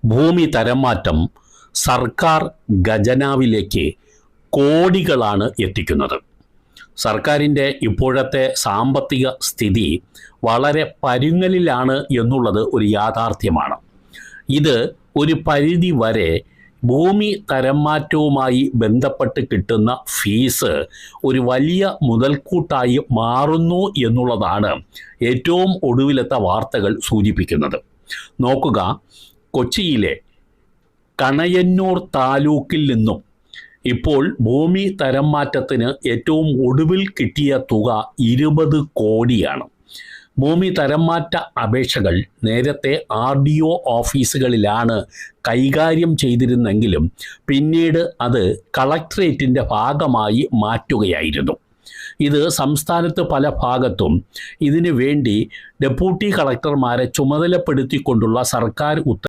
ഭൂമി തരംമാറ്റം സർക്കാർ ഖജനാവിലേക്ക് കോടികളാണ് എത്തിക്കുന്നത്. സർക്കാരിൻ്റെ ഇപ്പോഴത്തെ സാമ്പത്തിക സ്ഥിതി വളരെ പരുങ്ങലിലാണ് എന്നുള്ളത് ഒരു യാഥാർത്ഥ്യമാണ്. ഇത് ഒരു പരിധി വരെ ഭൂമി തരംമാറ്റവുമായി ബന്ധപ്പെട്ട് കിട്ടുന്ന ഫീസ് ഒരു വലിയ മുതൽക്കൂട്ടായി മാറുന്നു എന്നുള്ളതാണ് ഏറ്റവും ഒടുവിലത്തെ വാർത്തകൾ സൂചിപ്പിക്കുന്നത്. നോക്കുക, കൊച്ചിയിലെ കണയന്നൂർ താലൂക്കിൽ നിന്നും ഇപ്പോൾ ഭൂമി തരംമാറ്റത്തിന് ഏറ്റവും ഒടുവിൽ കിട്ടിയ തുക 20 കോടിയാണ്. ഭൂമി തരംമാറ്റ അപേക്ഷകൾ നേരത്തെ RDO ഓഫീസുകളിലാണ് കൈകാര്യം ചെയ്തിരുന്നെങ്കിലും പിന്നീട് അത് കളക്ടറേറ്റിൻ്റെ ഭാഗമായി മാറ്റുകയായിരുന്നു. ഇത് സംസ്ഥാനത്ത് പല ഭാഗത്തും ഇതിനു വേണ്ടി ഡെപ്യൂട്ടി കളക്ടർമാരെ ചുമതലപ്പെടുത്തിക്കൊണ്ടുള്ള സർക്കാർ